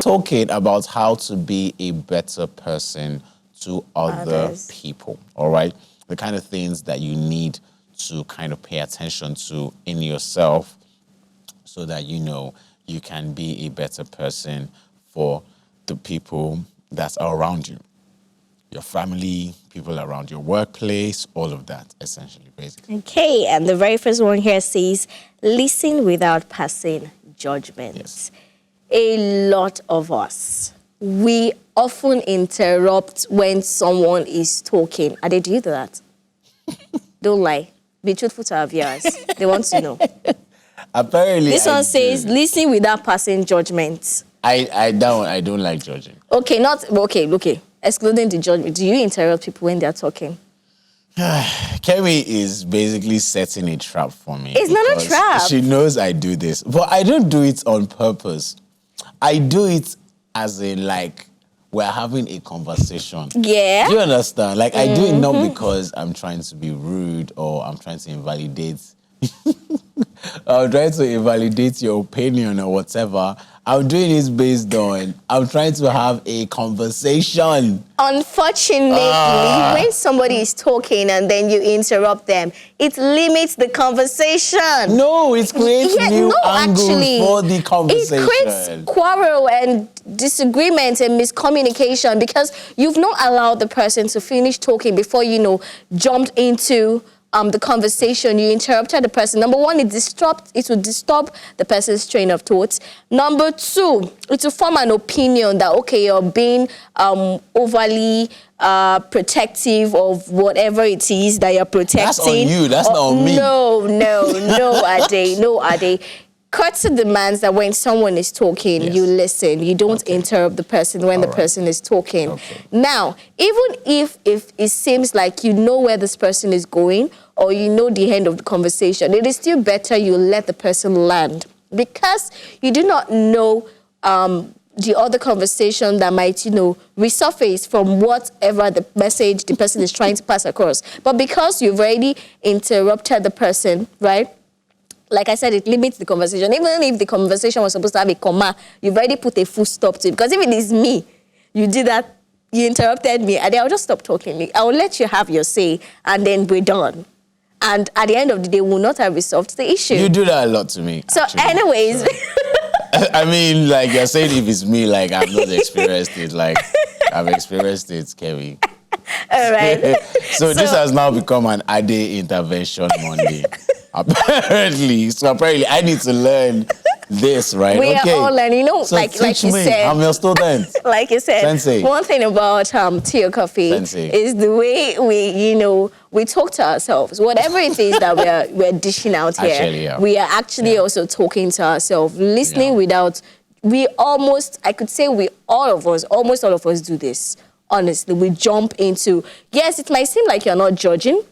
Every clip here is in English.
talking about how to be a better person to other people, all right? The kind of things that you need to kind of pay attention to in yourself so that you know you can be a better person for the people that are around you. Your family, people around your workplace, all of that, essentially, basically. Okay, and the very first one here says, listen without passing judgment. Yes. A lot of us, we often interrupt when someone is talking. Are they do that? Don't lie. Be truthful to our viewers. They want to know. Apparently, This one says, listen without passing judgment. I don't like judging. Okay. Excluding the judgment, do you interrupt people when they're talking? Kemi is basically setting a trap for me. It's not a trap. She knows I do this, but I don't do it on purpose. I do it as in like we're having a conversation. Yeah. Do you understand? Like I do it not because I'm trying to be rude or I'm trying to invalidate. I'm trying to invalidate your opinion or whatever. I'm doing this based on I'm trying to have a conversation. Unfortunately, when somebody is talking and then you interrupt them, it limits the conversation. No, it creates new angles for the conversation. It creates quarrel and disagreement and miscommunication because you've not allowed the person to finish talking before, jumped into the conversation. You interrupted the person. Number one, it will disturb the person's train of thoughts. Number two, it will form an opinion that, okay, you're being overly protective of whatever it is that you're protecting. That's on you. That's not on me. No, Ade. Courtesy demands that when someone is talking, you listen. You don't interrupt the person when the person is talking. Okay. Now, even if it seems like you know where this person is going or you know the end of the conversation, it is still better you let the person land because you do not know the other conversation that might, resurface from whatever the message the person is trying to pass across. But because you've already interrupted the person, right? Like I said, it limits the conversation. Even if the conversation was supposed to have a comma, you've already put a full stop to it. Because if it is me, you did that, you interrupted me, and then I'll just stop talking. I will let you have your say, and then we're done. And at the end of the day, we'll not have resolved the issue. You do that a lot to me. So actually. anyways. I mean, like you're saying if it's me, like I've not experienced it. Like I've experienced it, Kevin. All right. So this has now become an Ade intervention Monday. Apparently I need to learn this, right? We are all learning. So like you said. I'm your student. Like you said. Sensei. One thing about Tea or Coffee is the way we talk to ourselves. Whatever it is that we're dishing out here, actually, we are actually also talking to ourselves, listening without. Almost all of us do this. Honestly, we jump into. Yes, it might seem like you're not judging.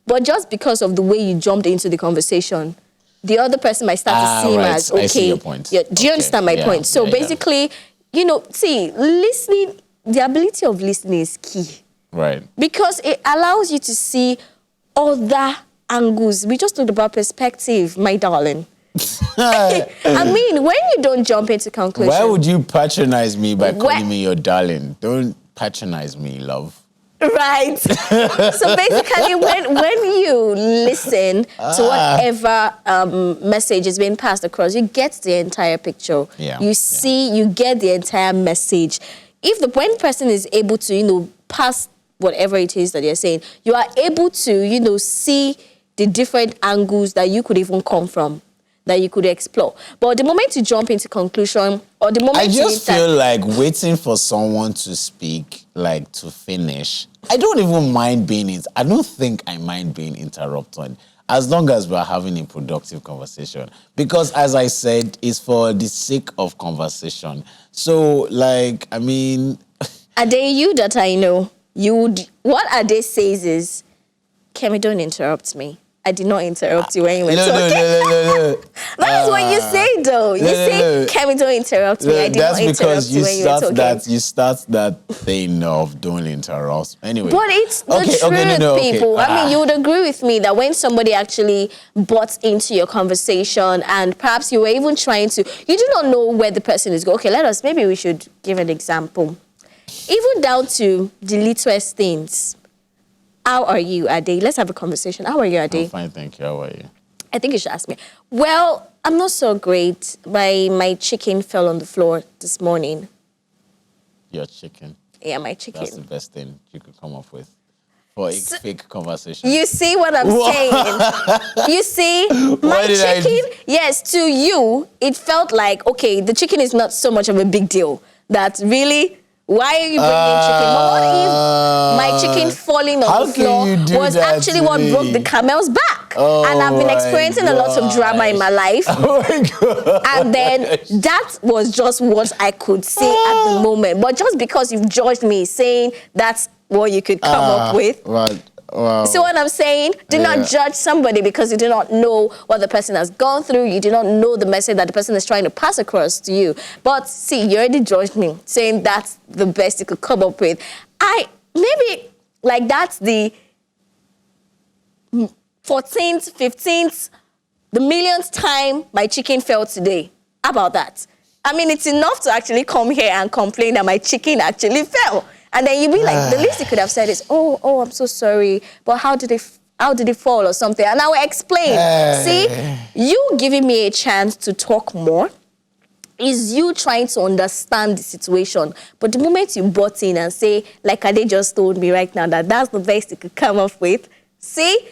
But just because of the way you jumped into the conversation, the other person might start to see as, okay. I see your point. Do you understand my point? So basically, listening, the ability of listening is key. Right. Because it allows you to see other angles. We just talked about perspective, my darling. I mean, when you don't jump into conclusion. Why would you patronize me by calling me your darling? Don't patronize me, love. Right. So basically, when you listen to whatever message is being passed across, you get the entire picture. Yeah. You get the entire message. When the person is able to, pass whatever it is that they're saying, you are able to, see the different angles that you could even come from, that you could explore. But the moment you jump into conclusion, or the moment I just feel like waiting for someone to speak, like to finish. I don't even mind I don't think I mind being interrupted as long as we're having a productive conversation. Because as I said, it's for the sake of conversation. So Ade, you that I know, what Ade says is, Kemi, don't interrupt me. I did not interrupt you when you were talking. No. That's what you say, though. You say, Kemi, don't interrupt me. I did not interrupt you when you were talking. You start that thing of don't interrupt. Anyway. But it's the truth, people. I mean, you would agree with me that when somebody actually butts into your conversation and perhaps you were even trying to, you do not know where the person is going. Okay, maybe we should give an example. Even down to the littlest things. How are you, Ade? Let's have a conversation. How are you, Ade? I'm fine, thank you. How are you? I think you should ask me. Well, I'm not so great. My chicken fell on the floor this morning. Your chicken? Yeah, my chicken. That's the best thing you could come up with for a fake conversation. You see what I'm saying? You see, my chicken, yes, to you, it felt like, okay, the chicken is not so much of a big deal. That really... Why are you bringing chicken? But what if my chicken falling on the floor was actually what broke the camel's back? Oh, and I've been experiencing a lot of drama in my life. Oh my God. And then that was just what I could say at the moment. But just because you've judged me saying that's what you could come up with. Right. Wow. See what I'm saying? Do not judge somebody because you do not know what the person has gone through. You do not know the message that the person is trying to pass across to you. But see, you already judged me, saying that's the best you could come up with. Maybe like that's the 14th, 15th, the millionth time my chicken fell today. How about that? I mean, it's enough to actually come here and complain that my chicken actually fell. And then you'd be like, the least you could have said is, oh, I'm so sorry, but how did it fall or something? And I will explain. See, you giving me a chance to talk more is you trying to understand the situation. But the moment you butt in and say, like Ade just told me right now, that that's the best you could come up with, see,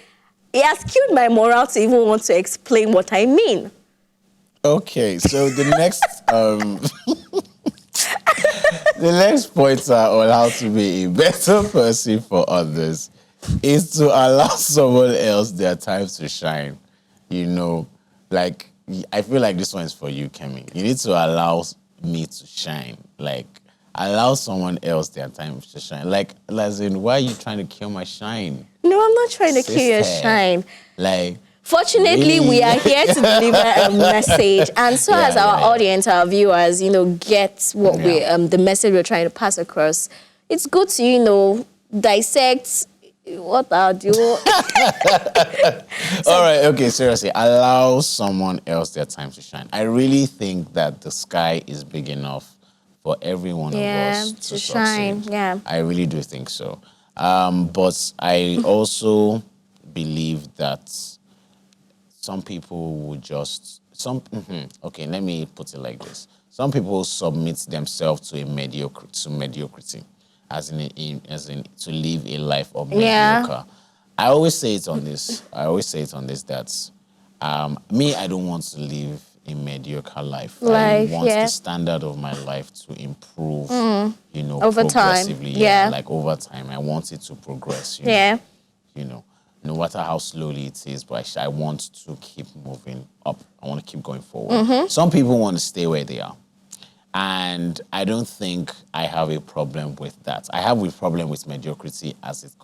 it has killed my morale to even want to explain what I mean. Okay, so the next... The next pointer on how to be a better person for others is to allow someone else their time to shine. You know, like, I feel like this one is for you, Kemi. You need to allow me to shine. Like, allow someone else their time to shine. Like, as in, why are you trying to kill my shine? No, I'm not trying to kill your shine. Like... Fortunately, we are here to deliver a message, and so as our audience, our viewers, get what the message we're trying to pass across. It's good to, dissect what are you. All right, okay, seriously, allow someone else their time to shine. I really think that the sky is big enough for every one of us to shine. Succeed. Yeah, I really do think so. But I also believe that some people would just okay, let me put it like this. Some people submit themselves to mediocrity, as in to live a life of mediocre. I always say it on this that me, I don't want to live a mediocre life. I want the standard of my life to improve, over progressively. time. Like over time. I want it to progress. You know. No matter how slowly it is, but I want to keep moving up. I want to keep going forward. Some people want to stay where they are. And I don't think I have a problem with that. I have a problem with mediocrity as it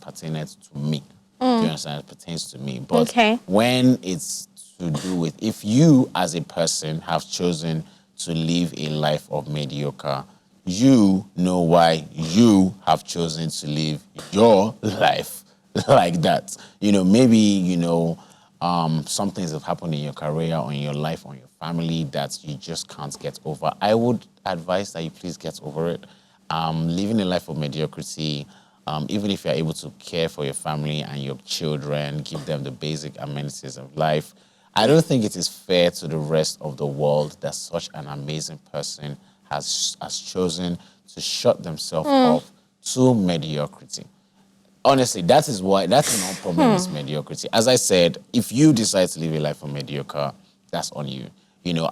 pertains to me. Do you understand? It pertains to me. But when it's to do with, if you as a person have chosen to live a life of mediocre, you know why you have chosen to live your life like that. Maybe, some things have happened in your career or in your life or in your family that you just can't get over. I would advise that you please get over it. Living a life of mediocrity, even if you're able to care for your family and your children, give them the basic amenities of life, I don't think it is fair to the rest of the world that such an amazing person has chosen to shut themselves off to mediocrity. Honestly, that's my problem with mediocrity. As I said, if you decide to live a life of mediocre, that's on you.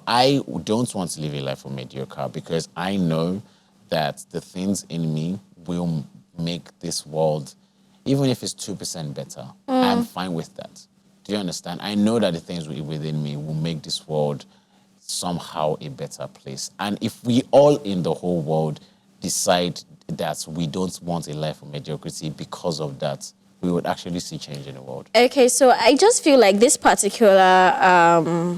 I don't want to live a life of mediocre because I know that the things in me will make this world, even if it's 2% better, I'm fine with that. Do you understand? I know that the things within me will make this world somehow a better place. And if we all in the whole world decide that we don't want a life of mediocrity because of that, we would actually see change in the world. Okay, so I just feel like this particular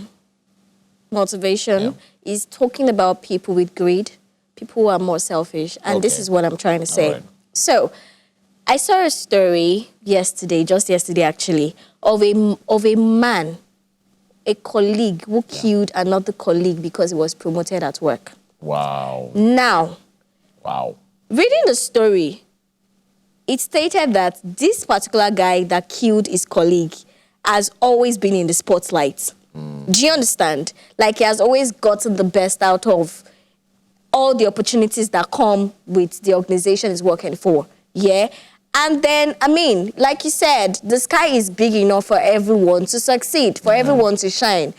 motivation is talking about people with greed, people who are more selfish, and this is what I'm trying to say. Right. So I saw a story yesterday, just yesterday actually, of a man, a colleague who killed another colleague because he was promoted at work. Wow. Now, reading the story, it stated that this particular guy that killed his colleague has always been in the spotlight. Do you understand? Like, he has always gotten the best out of all the opportunities that come with the organization he's working for. Yeah? And then, I mean, like you said, the sky is big enough for everyone to succeed, for everyone to shine.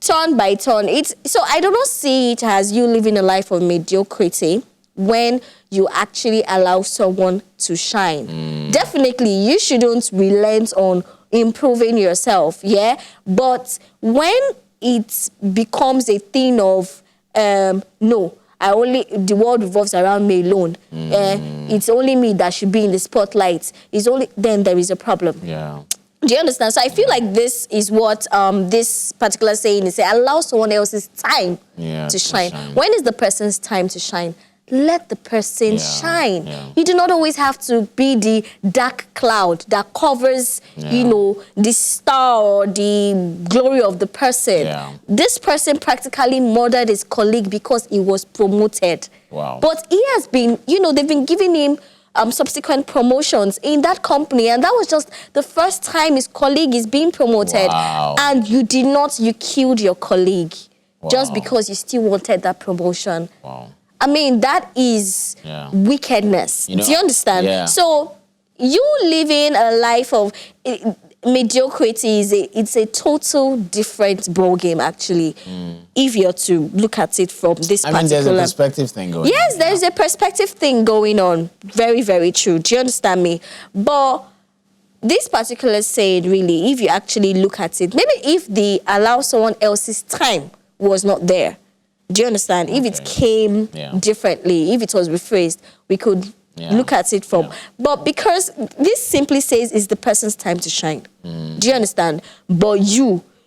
Turn by turn. So I do not see it as you living a life of mediocrity when you actually allow someone to shine. Definitely, you shouldn't relent on improving yourself, yeah? But when it becomes a thing of, no, the world revolves around me alone. It's only me that should be in the spotlight. Then there is a problem. Yeah. Do you understand? So I feel like this is what this particular saying is. Allow someone else's time to shine. When is the person's time to shine? Let the person shine. You do not always have to be the dark cloud that covers, the star or the glory of the person. This person practically murdered his colleague because he was promoted. Wow. But he has been, they've been giving him subsequent promotions in that company, and that was just the first time his colleague is being promoted. Wow. And you killed your colleague just because you still wanted that promotion. Wow. I mean, that is wickedness. Do you understand? Yeah. So you living a life of mediocrity it's a total different ballgame, actually, if you're to look at it from this particular... there's a perspective thing going on. Yes, there's a perspective thing going on. Very, very true. Do you understand me? But this particular saying, really, if you actually look at it, maybe if the allow someone else's time was not there, do you understand? If it came differently, if it was rephrased, we could look at it from... But because this simply says it's the person's time to shine. Do you understand? But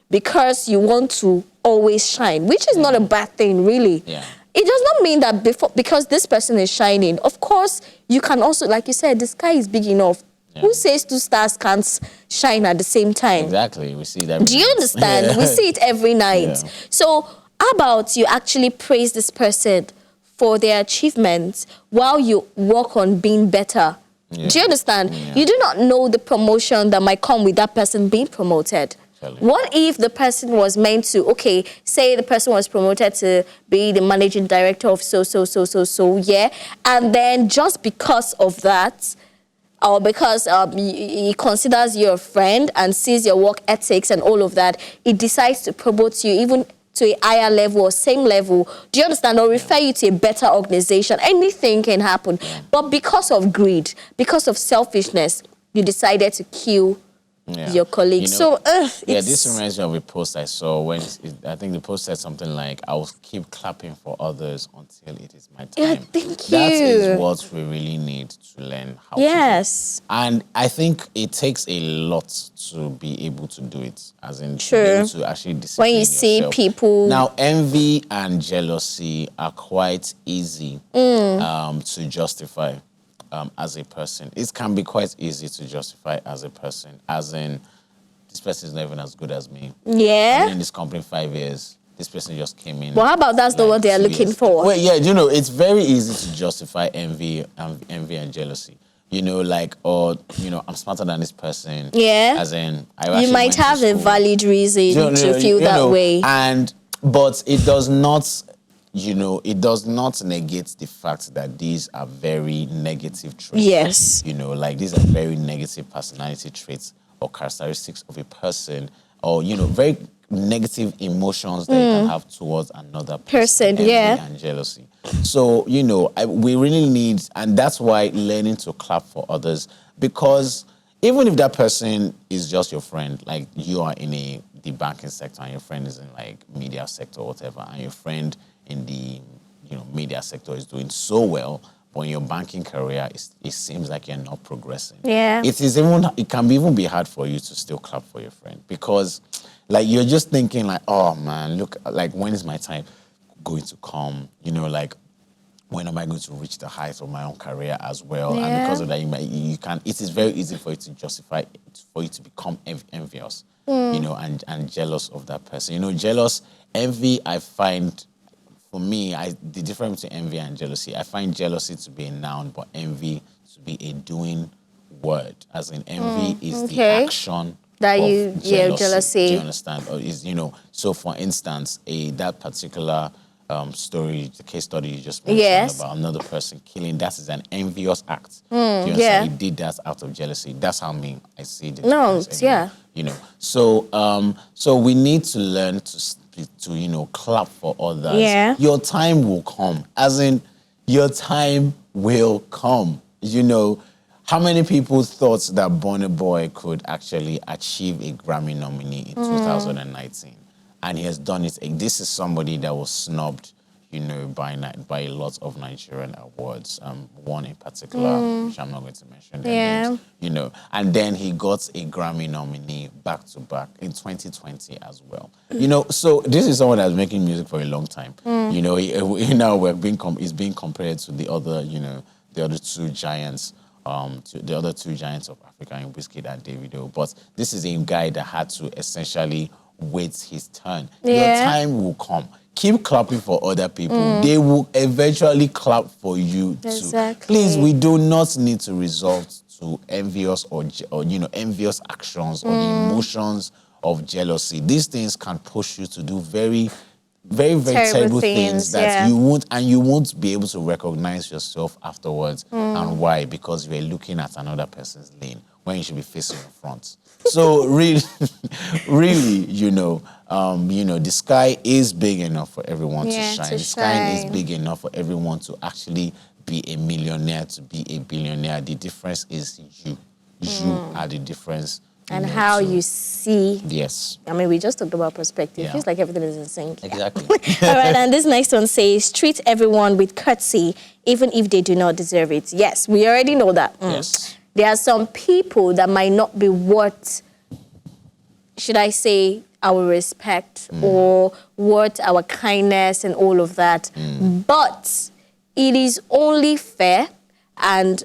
because you want to always shine, which is not a bad thing, really. It does not mean that because this person is shining, of course, you can also, like you said, the sky is big enough. Who says two stars can't shine at the same time? Exactly. We see that. Do you understand? We see it every night. So how about you actually praise this person for their achievements while you work on being better? Do you understand? You do not know the promotion that might come with that person being promoted. What if the person was meant to, say the person was promoted to be the managing director of so, and then just because of that, or because he considers you a friend and sees your work ethics and all of that, he decides to promote you even to a higher level or same level, do you understand, or refer you to a better organization. Anything can happen. But because of greed, because of selfishness, you decided to kill your colleague. This reminds me of a post I saw when I think the post said something like, "I will keep clapping for others until it is my time." Thank you. That is what we really need to learn how to do. And I think it takes a lot to be able to do it, as in to be able to actually discipline when you see people. Now, envy and jealousy are quite easy to justify. As a person, it can be quite easy to justify as a person, as in, this person is not even as good as me. I'm in this company 5 years. This person just came in. Well, how about that's not what they are looking for? Well, it's very easy to justify envy and jealousy. I'm smarter than this person. As in, you might have a valid reason to feel that way. But it does not. It does not negate the fact that these are very negative traits. These are very negative personality traits or characteristics of a person, or, very negative emotions that you can have towards another person. Envy and jealousy. So, we really need, and that's why learning to clap for others, because even if that person is just your friend, like you are in the banking sector and your friend is in media sector or whatever, and your friend in the media sector is doing so well, but in your banking career, it seems like you're not progressing. Yeah. It can even be hard for you to still clap for your friend because, like, you're just thinking like, oh man, look, like, when is my time going to come? You know, like, when am I going to reach the heights of my own career as well? Yeah. And because of that, you can. It is very easy for you to justify, for you to become envious, you know, and jealous of that person. You know, envy. I find, for me, the difference between envy and jealousy. I find jealousy to be a noun, but envy to be a doing word. As in, envy is the action that of jealousy. Do you understand? Or is, you know, so for instance, that particular story, the case study you just mentioned about another person killing, that is an envious act. Do you understand? He did that out of jealousy. That's how I see it. You know, so we need to learn to you know, clap for others. Yeah. Your time will come. As in, your time will come. You know, how many people thought that Burna Boy could actually achieve a Grammy nominee in 2019? And he has done it. This is somebody that was snubbed, you know, by a lot of Nigerian awards. One in particular, which I'm not going to mention their names, you know. And then he got a Grammy nominee back to back in 2020 as well. You know, so this is someone that's making music for a long time. You know, he's being compared to the other, you know, the other two giants. To the other two giants of Africa in Wizkid and Davido. But this is a guy that had to essentially wait his turn. Your time will come. Keep clapping for other people. They will eventually clap for you too. Please, we do not need to resort to envious or you know, envious actions or the emotions of jealousy. These things can push you to do very terrible things that you won't be able to recognize yourself afterwards. And why? Because you are looking at another person's lane when you should be facing in front. So really, you know, the sky is big enough for everyone to shine. The sky is big enough for everyone to actually be a millionaire, to be a billionaire. The difference is you. You are the difference. And how you see. Yes. I mean, we just talked about perspective. It feels like everything is in sync. Exactly. All right, and this next one says, treat everyone with courtesy, even if they do not deserve it. Yes, we already know that. Yes. There are some people that might not be worth, should I say, our respect or worth our kindness and all of that. But it is only fair and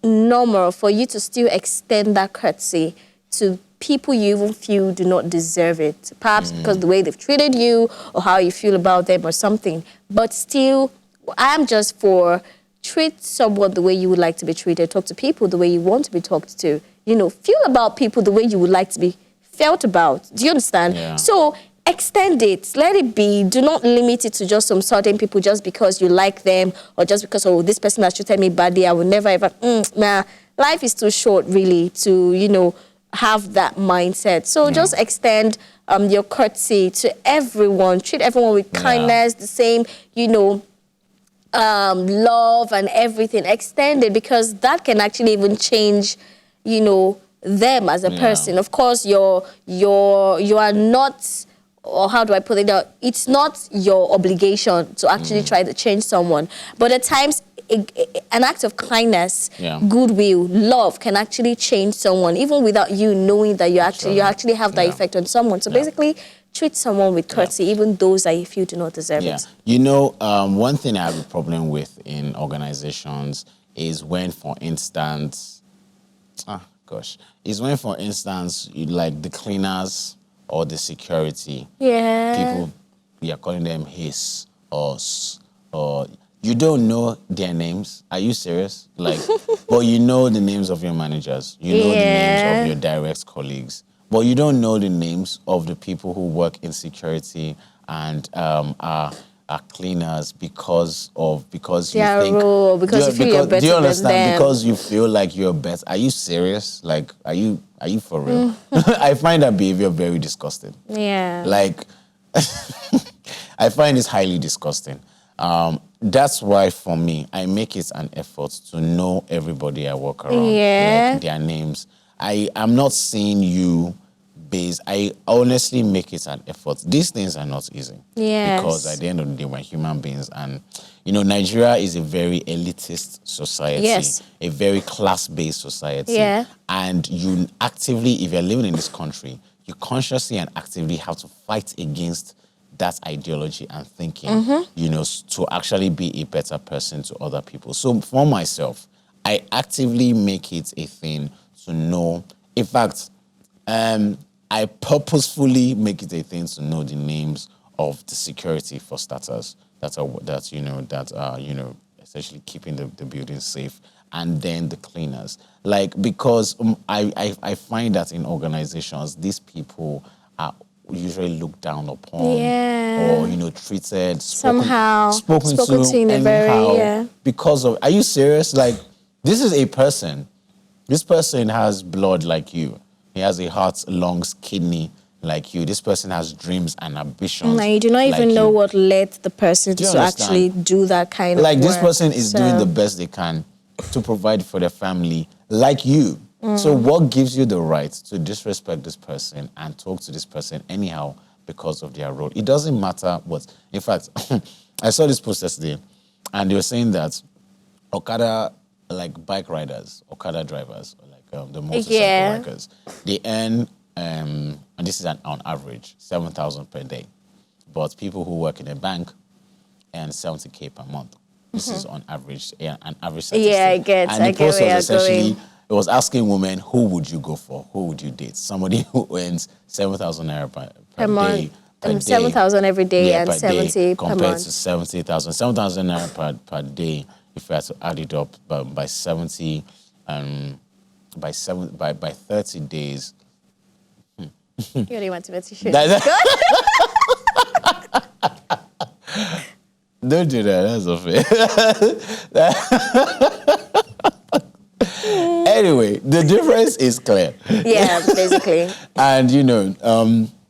normal for you to still extend that courtesy to people you even feel do not deserve it. Perhaps because the way they've treated you or how you feel about them or something. But still, I'm just for treat someone the way you would like to be treated. Talk to people the way you want to be talked to. You know, feel about people the way you would like to be felt about. Do you understand? Yeah. So extend it. Let it be. Do not limit it to just some certain people just because you like them or just because, oh, this person has treated me badly. I will never ever. Nah, life is too short, really, to, you know, have that mindset. So just extend your courtesy to everyone. Treat everyone with kindness, the same, you know, love and everything. Extend it because that can actually even change, you know, them as a person. Of course, you are not, or how do I put it out? It's not your obligation to actually try to change someone. But at times, an act of kindness, goodwill, love can actually change someone, even without you knowing that you actually have that effect on someone. So basically, treat someone with courtesy, even those that you feel do not deserve it. You know, one thing I have a problem with in organizations is when, for instance, like the cleaners or the security, people, we are calling them his or you don't know their names. Are you serious? Like, but you know the names of your managers. You know the names of your direct colleagues. But you don't know the names of the people who work in security and are cleaners because you think role, because you feel you're better. Do you understand? Than them. Because you feel like you're better. Are you serious? Like, are you for real? I find that behavior very disgusting. Yeah. Like, I find it highly disgusting. That's why, for me, I make it an effort to know everybody I work around, like their names. I'm not seeing you based. I honestly make it an effort. These things are not easy. Yes. Because at the end of the day, we're human beings. And, you know, Nigeria is a very elitist society. Yes. A very class-based society. Yeah. And you actively, if you're living in this country, you consciously and actively have to fight against that ideology and thinking, you know, to actually be a better person to other people. So for myself, I actively make it a thing to know. In fact, I purposefully make it a thing to know the names of the security for starters that are essentially keeping the building safe, and then the cleaners. Like, because I find that in organizations, these people are usually looked down upon, or treated somehow spoken to in a very because of. Are you serious? Like, this is a person. This person has blood like you. He has a heart, lungs, kidney like you. This person has dreams and ambitions. And you do not even know what led the person to actually do that kind of work. Like, this person is doing the best they can to provide for their family like you. So what gives you the right to disrespect this person and talk to this person anyhow because of their role? It doesn't matter what. In fact, I saw this post yesterday, and they were saying that Okada, like bike riders, Okada drivers, like the motorcycle workers, they earn, and this is on average, 7,000 per day. But people who work in a bank earn 70K per month. This is on average, an average statistic. Yeah, I get. And the post was essentially, it was asking women, who would you go for? Who would you date? Somebody who earns 7,000 naira per day. 7,000 every day and 70 per month. Compared to 70,000. 7,000 naira per day, if you had to add it up by 70, by 30 days. You really want to bet you should. Don't do that, that's unfair. Anyway, the difference is clear. Yeah, basically. And,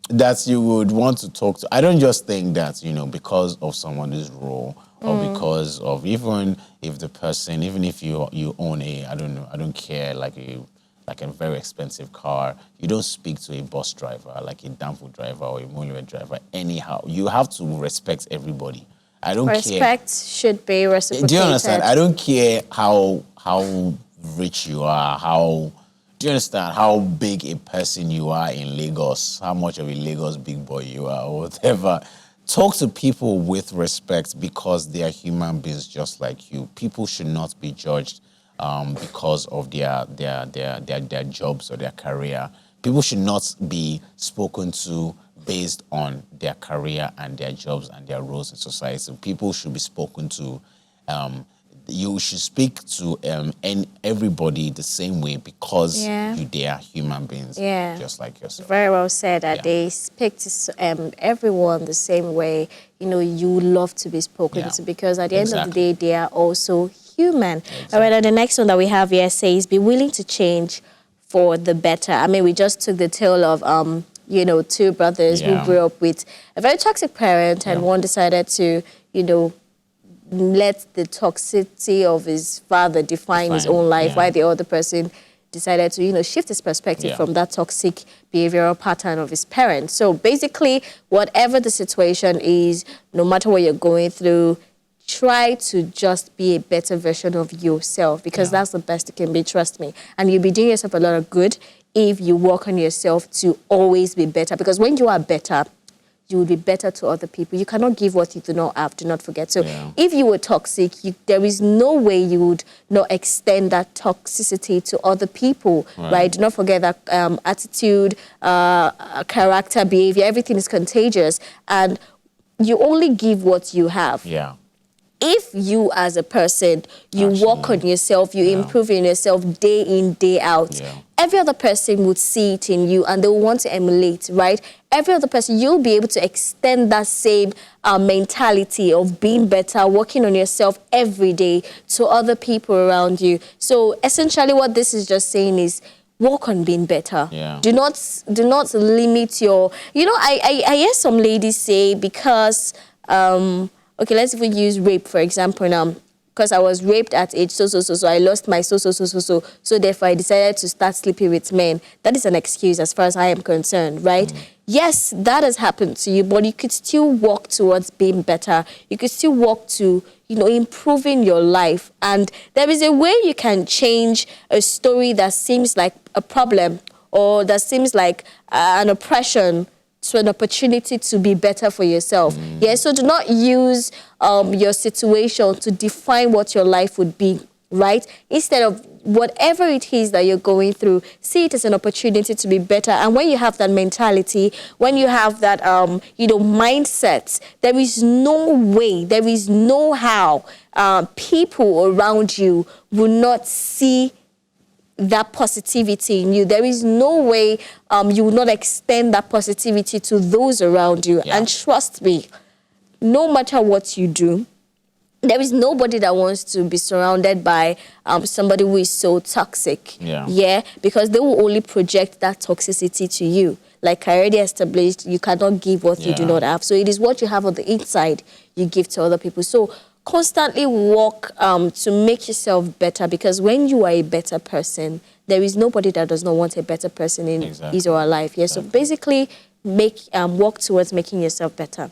that you would want to talk to. I don't just think that, because of someone's role or because of, even if the person, even if you own I don't care, like a very expensive car, you don't speak to a bus driver, like a Danfo driver or a Moliwe driver anyhow. You have to respect everybody. I don't care. Respect should be reciprocated. Do you understand? I don't care how rich you are, do you understand how big a person you are in Lagos, how much of a Lagos big boy you are, or whatever. Talk to people with respect because they are human beings just like you. People should not be judged because of their jobs or their career. People should not be spoken to based on their career and their jobs and their roles in society. People should be spoken to. You should speak to everybody the same way because they are human beings, just like yourself. Very well said. That they speak to everyone the same way. You love to be spoken to because at the end of the day, they are also human. All right, and the next one that we have here says, be willing to change for the better. I mean, we just took the tale of, two brothers who grew up with a very toxic parent and one decided to, let the toxicity of his father define his own life, while the other person decided to, shift his perspective from that toxic behavioral pattern of his parents. So basically, whatever the situation is, no matter what you're going through, try to just be a better version of yourself because that's the best you can be, trust me. And you'll be doing yourself a lot of good if you work on yourself to always be better. Because when you are better, you will be better to other people. You cannot give what you do not have, do not forget. So if you were toxic, there is no way you would not extend that toxicity to other people, right? Do not forget that attitude, character, behavior, everything is contagious. And you only give what you have. Yeah. If you as a person, you work on yourself, you improve in yourself day in, day out, every other person would see it in you and they will want to emulate, right? Every other person, you'll be able to extend that same mentality of being better, working on yourself every day to other people around you. So essentially what this is just saying is, work on being better. Yeah. Do not limit your, I hear some ladies say because, okay, let's even use rape, for example, now. because I was raped at age so I lost my so therefore I decided to start sleeping with men. That is an excuse as far as I am concerned, right? Yes, that has happened to you, but you could still walk towards being better. You could still walk to, improving your life. And there is a way you can change a story that seems like a problem or that seems like an oppression to an opportunity to be better for yourself. Yeah, so do not use your situation to define what your life would be, right? Instead of whatever it is that you're going through, see it as an opportunity to be better. And when you have that mentality, when you have that, mindset, there is no way, there is no how people around you will not see that positivity in you. There is no way you will not extend that positivity to those around you. Yeah. And trust me, no matter what you do, there is nobody that wants to be surrounded by somebody who is so toxic. Yeah, because they will only project that toxicity to you. Like I already established, you cannot give what you do not have. So it is what you have on the inside you give to other people. So constantly work to make yourself better, because when you are a better person, there is nobody that does not want a better person in his or her life. Yeah, so basically work towards making yourself better.